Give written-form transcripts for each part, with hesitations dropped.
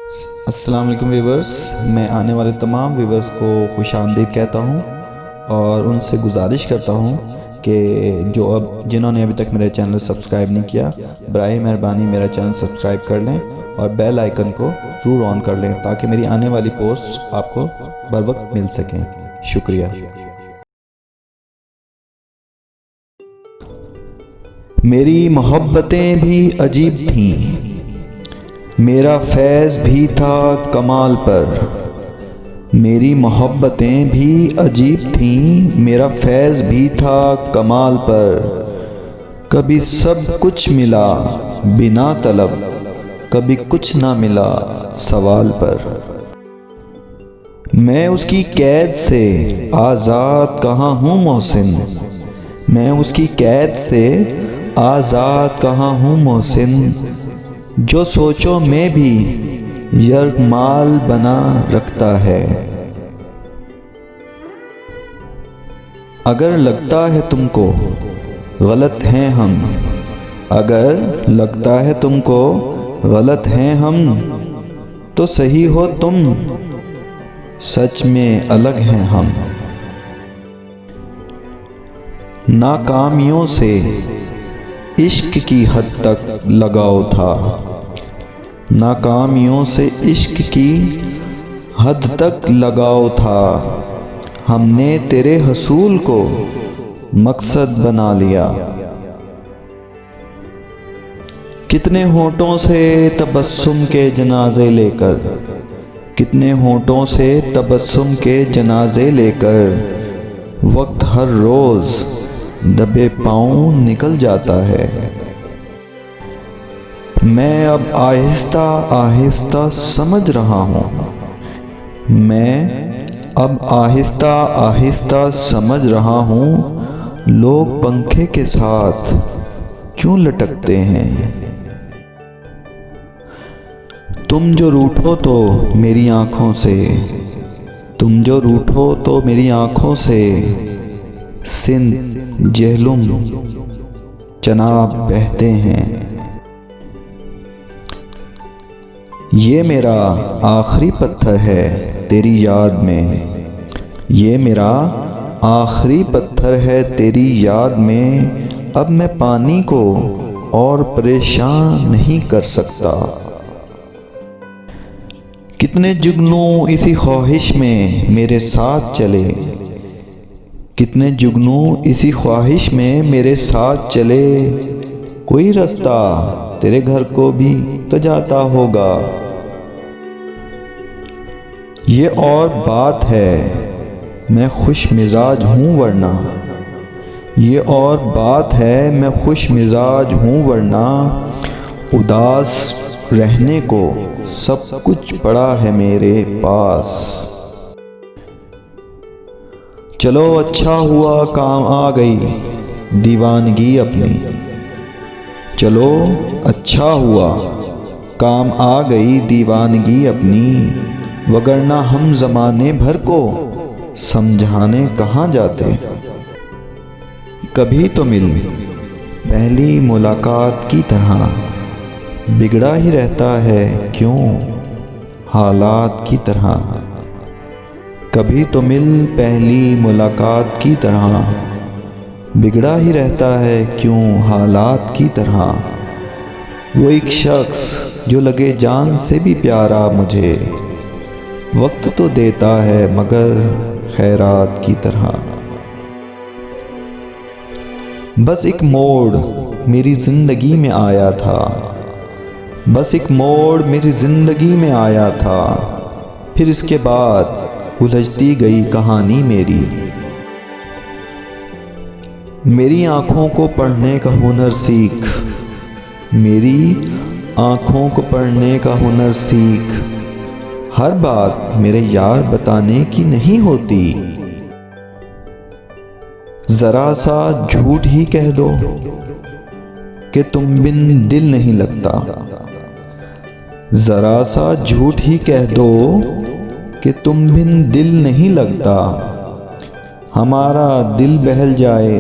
अस्सलाम वालेकुम व्यूवर्स। मैं आने वाले तमाम व्यूवर्स को खुश आमदीद कहता हूँ और उनसे गुजारिश करता हूँ कि जिन्होंने अभी तक मेरा चैनल सब्सक्राइब नहीं किया, बराए मेहरबानी मेरा चैनल सब्सक्राइब कर लें और बेल आइकन को ज़रूर ऑन कर लें ताकि मेरी आने वाली पोस्ट आपको बर वक्त मिल सकें। शुक्रिया। मेरी मोहब्बतें भी अजीब थीं, मेरा फैज़ भी था कमाल पर। मेरी मोहब्बतें भी अजीब थीं, मेरा फैज़ भी था कमाल पर। कभी सब कुछ मिला बिना तलब, कभी कुछ ना मिला सवाल पर। मैं उसकी कैद से आज़ाद कहाँ हूँ मोहसिन, मैं उसकी कैद से आज़ाद कहाँ हूँ मोहसिन। जो सोचो में भी यरमाल बना रखता है। अगर लगता है तुमको गलत हैं हम, अगर लगता है तुमको गलत हैं हम, तो सही हो तुम, सच में अलग हैं हम। नाकामियों से इश्क की हद तक लगाव था, नाकामियों से इश्क की हद तक लगाव था। हमने तेरे हसूल को मकसद बना लिया। कितने होठों से तबस्सुम के जनाजे लेकर, कितने होठों से तबस्सुम के जनाजे लेकर, वक्त हर रोज़ दबे पाँव निकल जाता है। मैं अब आहिस्ता आहिस्ता समझ रहा हूँ, मैं अब आहिस्ता आहिस्ता समझ रहा हूँ, लोग पंखे के साथ क्यों लटकते हैं। तुम जो रूठो तो मेरी आँखों से, तुम जो रूठो तो मेरी आँखों से, सिंध जेहलुम चनाब बहते हैं। ये मेरा आखिरी पत्थर है तेरी याद में, ये मेरा आखिरी पत्थर है तेरी याद में। अब मैं पानी को और परेशान नहीं कर सकता। कितने जुगनू इसी ख्वाहिश में मेरे साथ चले, कितने जुगनू इसी ख्वाहिश में मेरे साथ चले। कोई रास्ता तेरे घर को भी तो जाता होगा। ये और बात है मैं खुश मिजाज हूँ वरना, ये और बात है मैं खुश मिजाज हूँ वरना। उदास रहने को सब कुछ पड़ा है मेरे पास। चलो अच्छा हुआ काम आ गई दीवानगी अपनी, चलो अच्छा हुआ काम आ गई दीवानगी अपनी। वगरना हम ज़माने भर को समझाने कहाँ जाते। कभी तो मिल पहली मुलाकात की तरह, बिगड़ा ही रहता है क्यों हालात की तरह। कभी तो मिल पहली मुलाकात की तरह, बिगड़ा ही रहता है क्यों हालात की तरह। वो एक शख्स जो लगे जान से भी प्यारा मुझे, वक्त तो देता है मगर खैरात की तरह। बस एक मोड़ मेरी ज़िंदगी में आया था, बस एक मोड़ मेरी ज़िंदगी में आया था। फिर इसके बाद उलझती गई कहानी मेरी। मेरी आँखों को पढ़ने का हुनर सीख, मेरी आँखों को पढ़ने का हुनर सीख। हर बात मेरे यार बताने की नहीं होती। ज़रा सा झूठ ही कह दो कि तुम बिन दिल नहीं लगता, ज़रा सा झूठ ही कह दो कि तुम बिन दिल नहीं लगता। हमारा दिल बहल जाए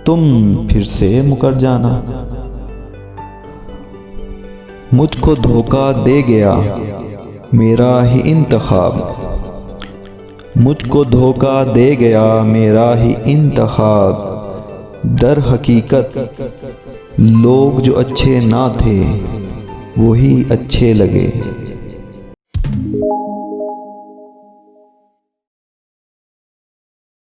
तुम फिर से मुकर जाना। मुझको धोखा दे गया मेरा ही इंतखाब। मुझको धोखा दे गया मेरा ही इंतखाब। दर हकीकत लोग जो अच्छे ना थे वही अच्छे लगे।